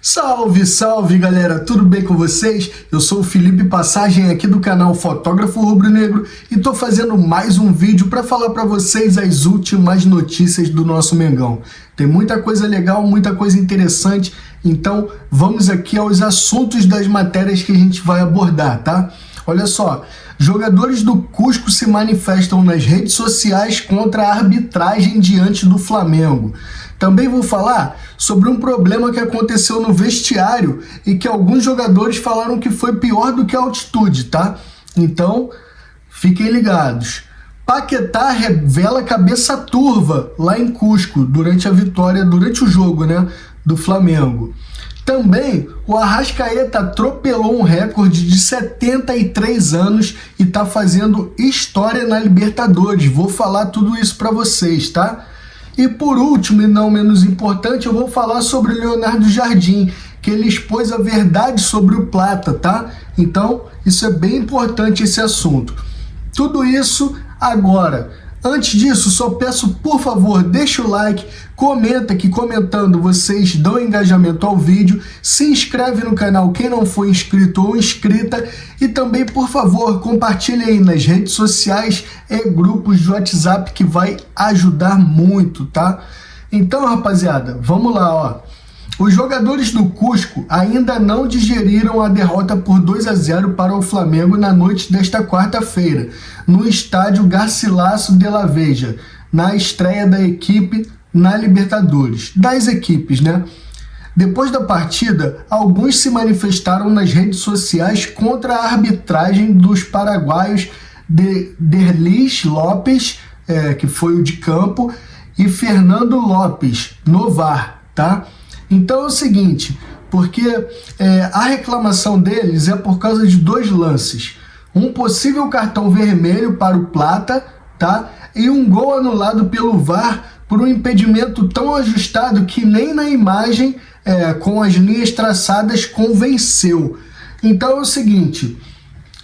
Salve, salve galera, tudo bem com vocês? Eu sou o Felipe Passagem aqui do canal Fotógrafo Rubro-Negro e tô fazendo mais um vídeo para falar para vocês as últimas notícias do nosso Mengão. Tem muita coisa legal, muita coisa interessante, então vamos aqui aos assuntos das matérias que a gente vai abordar, tá? Olha só, jogadores do Cusco se manifestam nas redes sociais contra a arbitragem diante do Flamengo. Também vou falar sobre um problema que aconteceu no vestiário e que alguns jogadores falaram que foi pior do que a altitude, tá? Então, fiquem ligados. Paquetá revela cabeça turva lá em Cusco durante a vitória, durante o jogo, né, do Flamengo. Também, o Arrascaeta atropelou um recorde de 73 anos e tá fazendo história na Libertadores. Vou falar tudo isso para vocês, tá? E por último, e não menos importante, eu vou falar sobre o Leonardo Jardim, que ele expôs a verdade sobre o Plata, tá? Então, isso é bem importante, esse assunto. Tudo isso agora. Antes disso, só peço, por favor, deixa o like, comenta, que comentando vocês dão engajamento ao vídeo, se inscreve no canal quem não for inscrito ou inscrita e também, por favor, compartilhe aí nas redes sociais e grupos de WhatsApp que vai ajudar muito, tá? Então, rapaziada, vamos lá, ó. Os jogadores do Cusco ainda não digeriram a derrota por 2-0 para o Flamengo na noite desta quarta-feira, no estádio Garcilaso de la Veja, na estreia da equipe na Libertadores. Das equipes, né? Depois da partida, alguns se manifestaram nas redes sociais contra a arbitragem dos paraguaios Derlis Lopes, que foi o de campo, e Fernando Lopes, no VAR, tá? Então é o seguinte, porque a reclamação deles é por causa de dois lances. Um possível cartão vermelho para o Plata, tá? E um gol anulado pelo VAR por um impedimento tão ajustado que nem na imagem, com as linhas traçadas, convenceu. Então é o seguinte,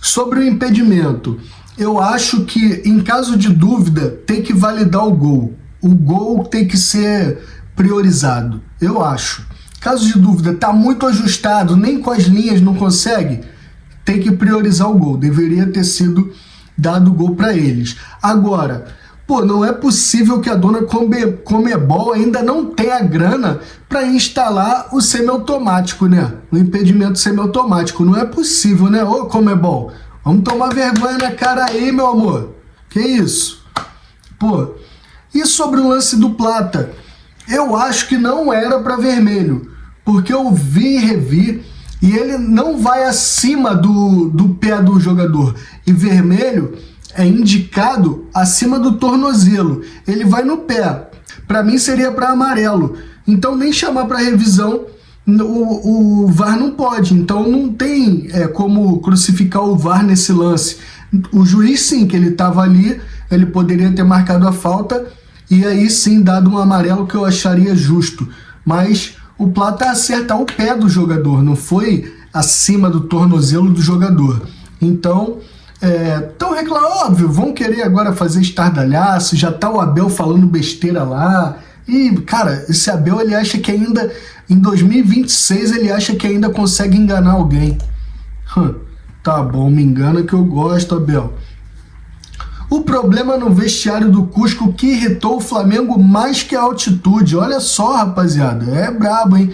sobre o impedimento, eu acho que em caso de dúvida tem que validar o gol. O gol tem que ser priorizado, eu acho. Caso de dúvida, tá muito ajustado, nem com as linhas não consegue, tem que priorizar o gol. Deveria ter sido dado o gol para eles. Agora, pô, não é possível que a dona Conmebol ainda não tenha grana para instalar o semiautomático, né? O impedimento semiautomático. Não é possível, né? Ô, Conmebol, vamos tomar vergonha na cara aí, meu amor. Que isso? Pô, e sobre o lance do Plata? Eu acho que não era para vermelho, porque eu vi e revi e ele não vai acima do pé do jogador. E vermelho é indicado acima do tornozelo, ele vai no pé. Para mim seria para amarelo, então nem chamar para revisão, o VAR não pode, então não tem como crucificar o VAR nesse lance. O juiz sim, que ele estava ali, ele poderia ter marcado a falta e aí sim dado um amarelo que eu acharia justo, mas o Plata acerta o pé do jogador, não foi acima do tornozelo do jogador. Então, óbvio, vão querer agora fazer estardalhaço, já tá o Abel falando besteira lá, e cara, esse Abel ele acha que ainda, em 2026 ele acha que ainda consegue enganar alguém. Tá bom, me engana que eu gosto, Abel. O problema no vestiário do Cusco que irritou o Flamengo mais que a altitude. Olha só, rapaziada, é brabo, hein?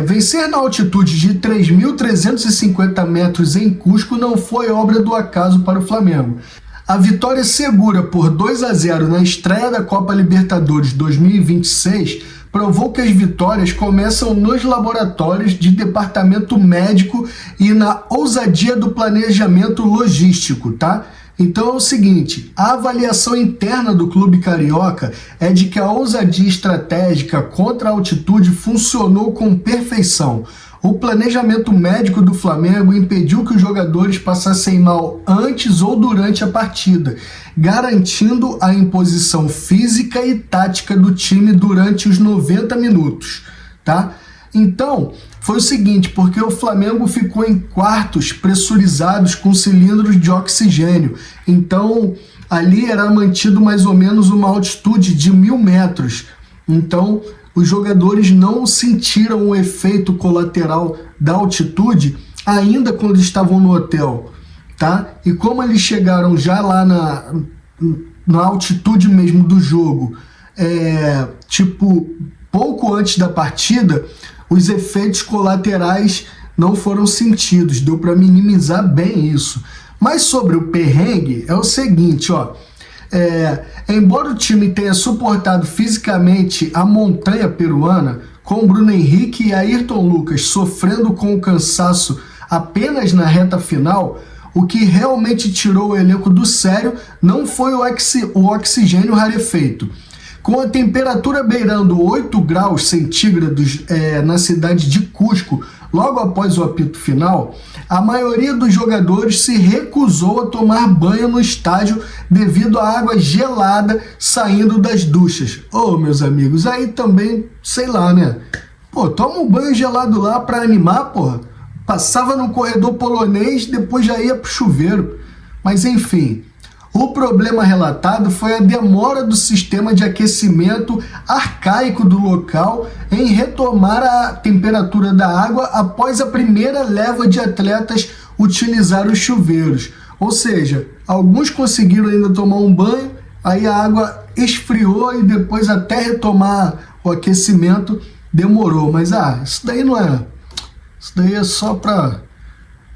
Vencer na altitude de 3.350 metros em Cusco não foi obra do acaso para o Flamengo. A vitória segura por 2-0 na estreia da Copa Libertadores 2026 provou que as vitórias começam nos laboratórios de departamento médico e na ousadia do planejamento logístico, tá? Então é o seguinte, a avaliação interna do clube carioca é de que a ousadia estratégica contra a altitude funcionou com perfeição. O planejamento médico do Flamengo impediu que os jogadores passassem mal antes ou durante a partida, garantindo a imposição física e tática do time durante os 90 minutos, tá? Então, foi o seguinte, porque o Flamengo ficou em quartos pressurizados com cilindros de oxigênio. Então, ali era mantido mais ou menos uma altitude de 1.000 metros. Então, os jogadores não sentiram o efeito colateral da altitude ainda quando estavam no hotel, tá? E como eles chegaram já lá na altitude mesmo do jogo, pouco antes da partida, os efeitos colaterais não foram sentidos, deu para minimizar bem isso. Mas sobre o perrengue, é o seguinte, ó, embora o time tenha suportado fisicamente a montanha peruana, com Bruno Henrique e Ayrton Lucas sofrendo com o cansaço apenas na reta final, o que realmente tirou o elenco do sério não foi o oxigênio rarefeito. Com a temperatura beirando 8 graus centígrados na cidade de Cusco, logo após o apito final, a maioria dos jogadores se recusou a tomar banho no estádio devido à água gelada saindo das duchas. Ô, meus amigos, aí também, sei lá, né? Pô, toma um banho gelado lá pra animar, porra. Passava no corredor polonês, depois já ia pro chuveiro. Mas enfim, o problema relatado foi a demora do sistema de aquecimento arcaico do local em retomar a temperatura da água após a primeira leva de atletas utilizar os chuveiros. Ou seja, alguns conseguiram ainda tomar um banho, aí a água esfriou e depois até retomar o aquecimento demorou. Mas isso daí não é... Isso daí é só para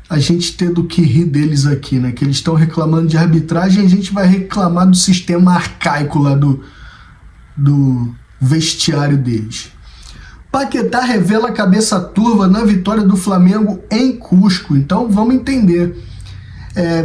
a gente ter do que rir deles aqui, né? Que eles estão reclamando de arbitragem e a gente vai reclamar do sistema arcaico lá do vestiário deles. Paquetá revela a cabeça turva na vitória do Flamengo em Cusco. Então vamos entender.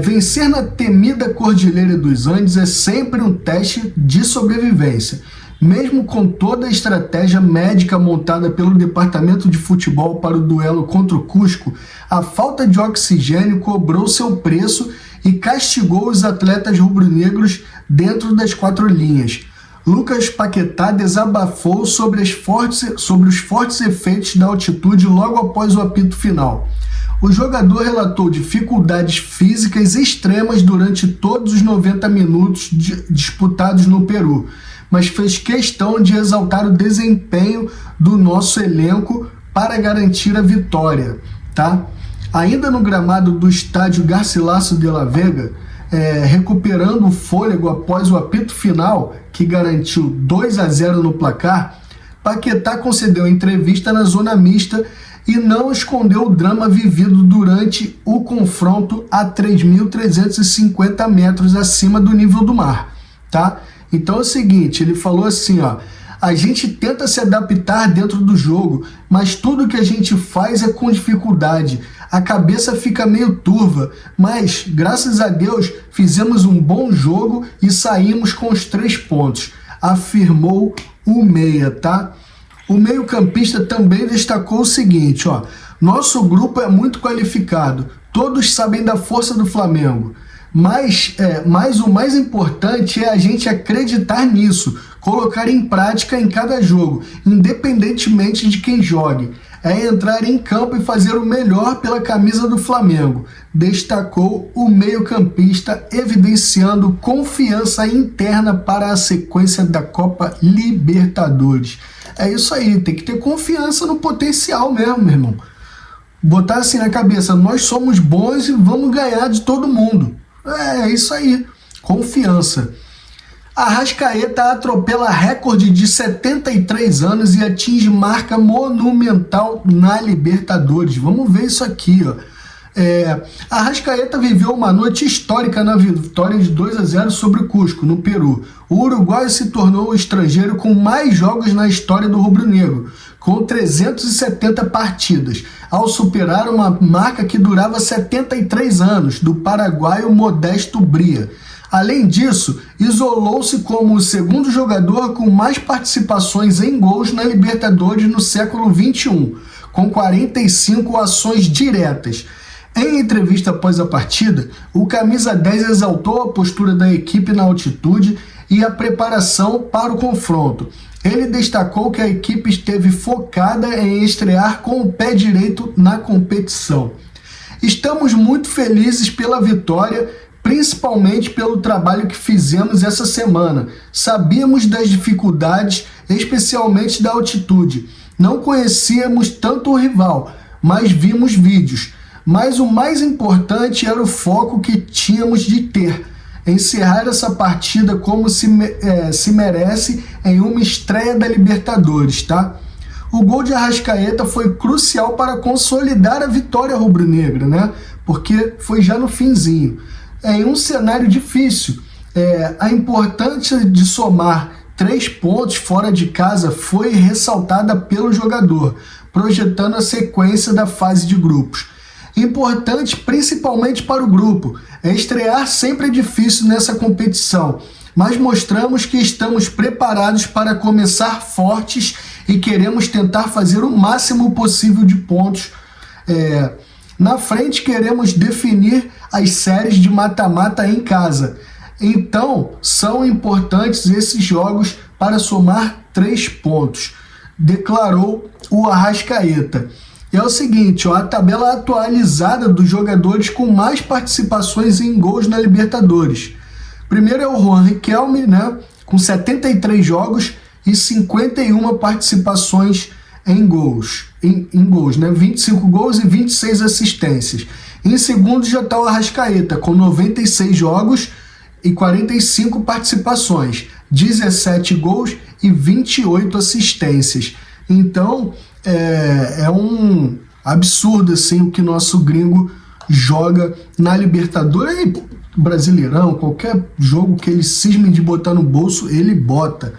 Vencer na temida Cordilheira dos Andes é sempre um teste de sobrevivência. Mesmo com toda a estratégia médica montada pelo departamento de futebol para o duelo contra o Cusco, a falta de oxigênio cobrou seu preço e castigou os atletas rubro-negros dentro das 4 linhas. Lucas Paquetá desabafou sobre os fortes efeitos da altitude logo após o apito final. O jogador relatou dificuldades físicas extremas durante todos os 90 minutos disputados no Peru, mas fez questão de exaltar o desempenho do nosso elenco para garantir a vitória, tá? Ainda no gramado do estádio Garcilaso de la Vega, recuperando o fôlego após o apito final, que garantiu 2-0 no placar, Paquetá concedeu entrevista na zona mista e não escondeu o drama vivido durante o confronto a 3.350 metros acima do nível do mar, tá? Então é o seguinte, ele falou assim, ó, a gente tenta se adaptar dentro do jogo, mas tudo que a gente faz é com dificuldade. A cabeça fica meio turva, mas graças a Deus fizemos um bom jogo e saímos com os 3 pontos, afirmou o meia, tá? O meio-campista também destacou o seguinte, ó, nosso grupo é muito qualificado, todos sabem da força do Flamengo. Mas o mais importante é a gente acreditar nisso, colocar em prática em cada jogo, independentemente de quem jogue. É entrar em campo e fazer o melhor pela camisa do Flamengo, destacou o meio-campista, evidenciando confiança interna para a sequência da Copa Libertadores. É isso aí, tem que ter confiança no potencial mesmo, meu irmão. Botar assim na cabeça, nós somos bons e vamos ganhar de todo mundo. É isso aí, confiança. Arrascaeta atropela recorde de 73 anos e atinge marca monumental na Libertadores. Vamos ver isso aqui, ó. Arrascaeta viveu uma noite histórica na vitória de 2-0 sobre o Cusco, no Peru. O uruguaio se tornou o estrangeiro com mais jogos na história do rubro-negro, com 370 partidas, ao superar uma marca que durava 73 anos, do paraguaio Modesto Bria. Além disso, isolou-se como o segundo jogador com mais participações em gols na Libertadores no século XXI, com 45 ações diretas. Em entrevista após a partida, o camisa 10 exaltou a postura da equipe na altitude e a preparação para o confronto. Ele destacou que a equipe esteve focada em estrear com o pé direito na competição. Estamos muito felizes pela vitória, principalmente pelo trabalho que fizemos essa semana. Sabíamos das dificuldades especialmente da altitude. Não conhecíamos tanto o rival, mas vimos vídeos. Mas o mais importante era o foco que tínhamos de ter. Encerrar essa partida como se merece em uma estreia da Libertadores, tá? O gol de Arrascaeta foi crucial para consolidar a vitória rubro-negra, né? Porque foi já no finzinho. Em um cenário difícil, a importância de somar 3 pontos fora de casa foi ressaltada pelo jogador, projetando a sequência da fase de grupos. Importante principalmente para o grupo. Estrear sempre é difícil nessa competição, mas mostramos que estamos preparados para começar fortes e queremos tentar fazer o máximo possível de pontos. Na frente queremos definir as séries de mata-mata em casa. Então, são importantes esses jogos para somar 3 pontos, declarou o Arrascaeta. E é o seguinte, a tabela atualizada dos jogadores com mais participações em gols na Libertadores. Primeiro é o Juan Riquelme, né, com 73 jogos e 51 participações em gols, né, 25 gols e 26 assistências. Em segundo já está o Arrascaeta, com 96 jogos e 45 participações, 17 gols e 28 assistências. Então, é um absurdo assim, o que nosso gringo joga na Libertadores. Brasileirão, qualquer jogo que ele cisme de botar no bolso, ele bota.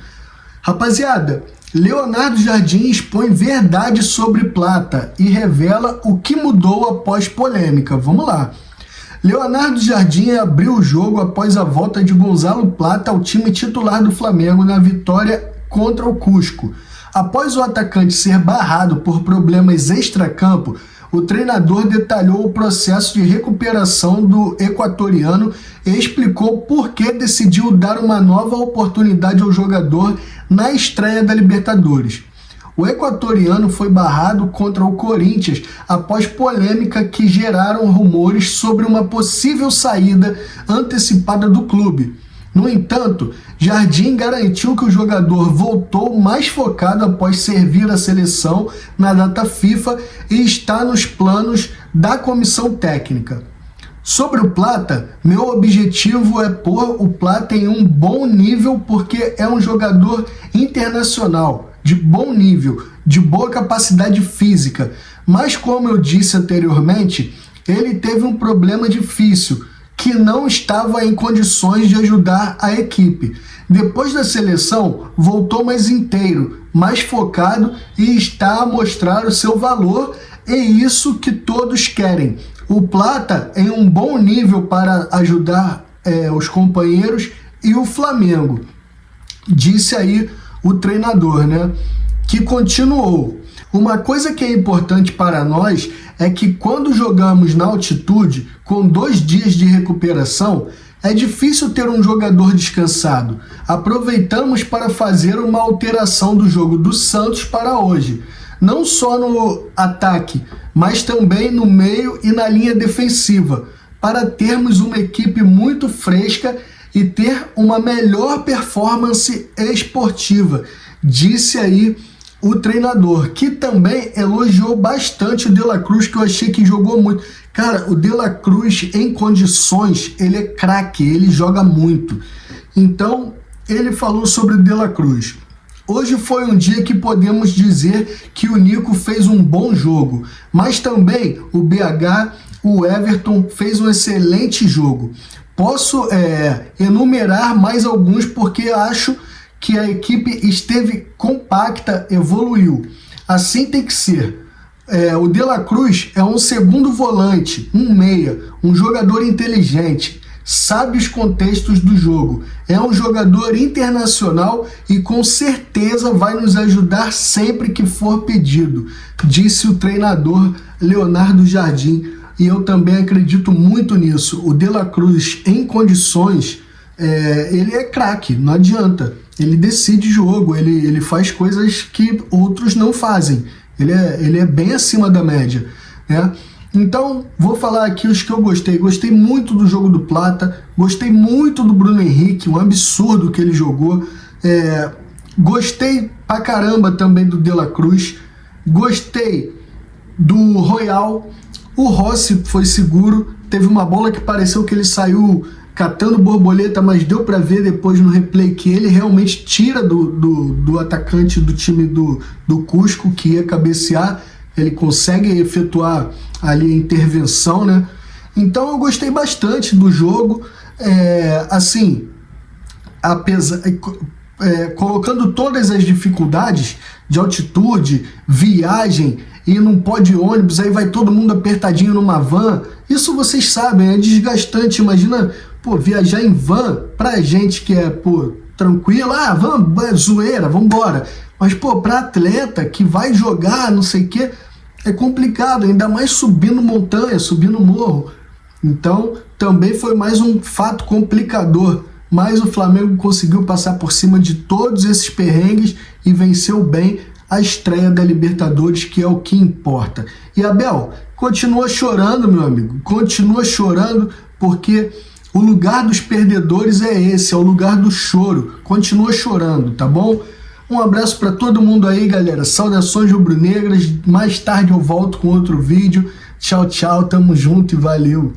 Rapaziada, Leonardo Jardim expõe verdade sobre Plata e revela o que mudou após polêmica. Vamos lá. Leonardo Jardim abriu o jogo após a volta de Gonzalo Plata ao time titular do Flamengo na vitória contra o Cusco. Após o atacante ser barrado por problemas extracampo, o treinador detalhou o processo de recuperação do equatoriano e explicou por que decidiu dar uma nova oportunidade ao jogador na estreia da Libertadores. O equatoriano foi barrado contra o Corinthians após polêmica que geraram rumores sobre uma possível saída antecipada do clube. No entanto, Jardim garantiu que o jogador voltou mais focado após servir a seleção na data FIFA e está nos planos da comissão técnica. Sobre o Plata, meu objetivo é pôr o Plata em um bom nível porque é um jogador internacional, de bom nível, de boa capacidade física. Mas como eu disse anteriormente, ele teve um problema difícil, que não estava em condições de ajudar a equipe. Depois da seleção, voltou mais inteiro, mais focado e está a mostrar o seu valor. É isso que todos querem. O Plata em um bom nível para ajudar os companheiros e o Flamengo. Disse aí o treinador, né? Que continuou. Uma coisa que é importante para nós é que quando jogamos na altitude, com 2 dias de recuperação, é difícil ter um jogador descansado. Aproveitamos para fazer uma alteração do jogo do Santos para hoje. Não só no ataque, mas também no meio e na linha defensiva, para termos uma equipe muito fresca e ter uma melhor performance esportiva, disse aí o treinador, que também elogiou bastante o De La Cruz, que eu achei que jogou muito. Cara, o De La Cruz em condições, ele é craque, ele joga muito. Então, ele falou sobre o De La Cruz. Hoje foi um dia que podemos dizer que o Nico fez um bom jogo, mas também o BH, o Everton fez um excelente jogo. Posso enumerar mais alguns porque acho que a equipe esteve compacta, evoluiu. Assim tem que ser. O De La Cruz é um segundo volante, um meia, um jogador inteligente, sabe os contextos do jogo, é um jogador internacional e com certeza vai nos ajudar sempre que for pedido, disse o treinador Leonardo Jardim, e eu também acredito muito nisso. O De La Cruz em condições, ele é craque, não adianta, ele decide jogo, ele faz coisas que outros não fazem, ele é bem acima da média, né? Então, vou falar aqui os que eu gostei. Gostei muito do jogo do Plata, gostei muito do Bruno Henrique, um absurdo que ele jogou. Gostei pra caramba também do De La Cruz. Gostei do Royal. O Rossi foi seguro. Teve uma bola que pareceu que ele saiu catando borboleta, mas deu para ver depois no replay que ele realmente tira do atacante do time do Cusco, que ia cabecear. Ele consegue efetuar ali a intervenção, né? Então eu gostei bastante do jogo. Assim, colocando todas as dificuldades de altitude, viagem, ir num pó de ônibus, aí vai todo mundo apertadinho numa van, isso vocês sabem, é desgastante. Imagina, pô, viajar em van, pra gente que é, pô, tranquilo, zoeira, vambora. Mas, pô, pra atleta que vai jogar, não sei o quê, é complicado, ainda mais subindo montanha, subindo morro. Então, também foi mais um fato complicador. Mas o Flamengo conseguiu passar por cima de todos esses perrengues e venceu bem a estreia da Libertadores, que é o que importa. E Abel, continua chorando, meu amigo, continua chorando, porque o lugar dos perdedores é esse, é o lugar do choro. Continua chorando, tá bom? Um abraço para todo mundo aí, galera. Saudações rubro-negras. Mais tarde eu volto com outro vídeo. Tchau, tchau, tamo junto e valeu.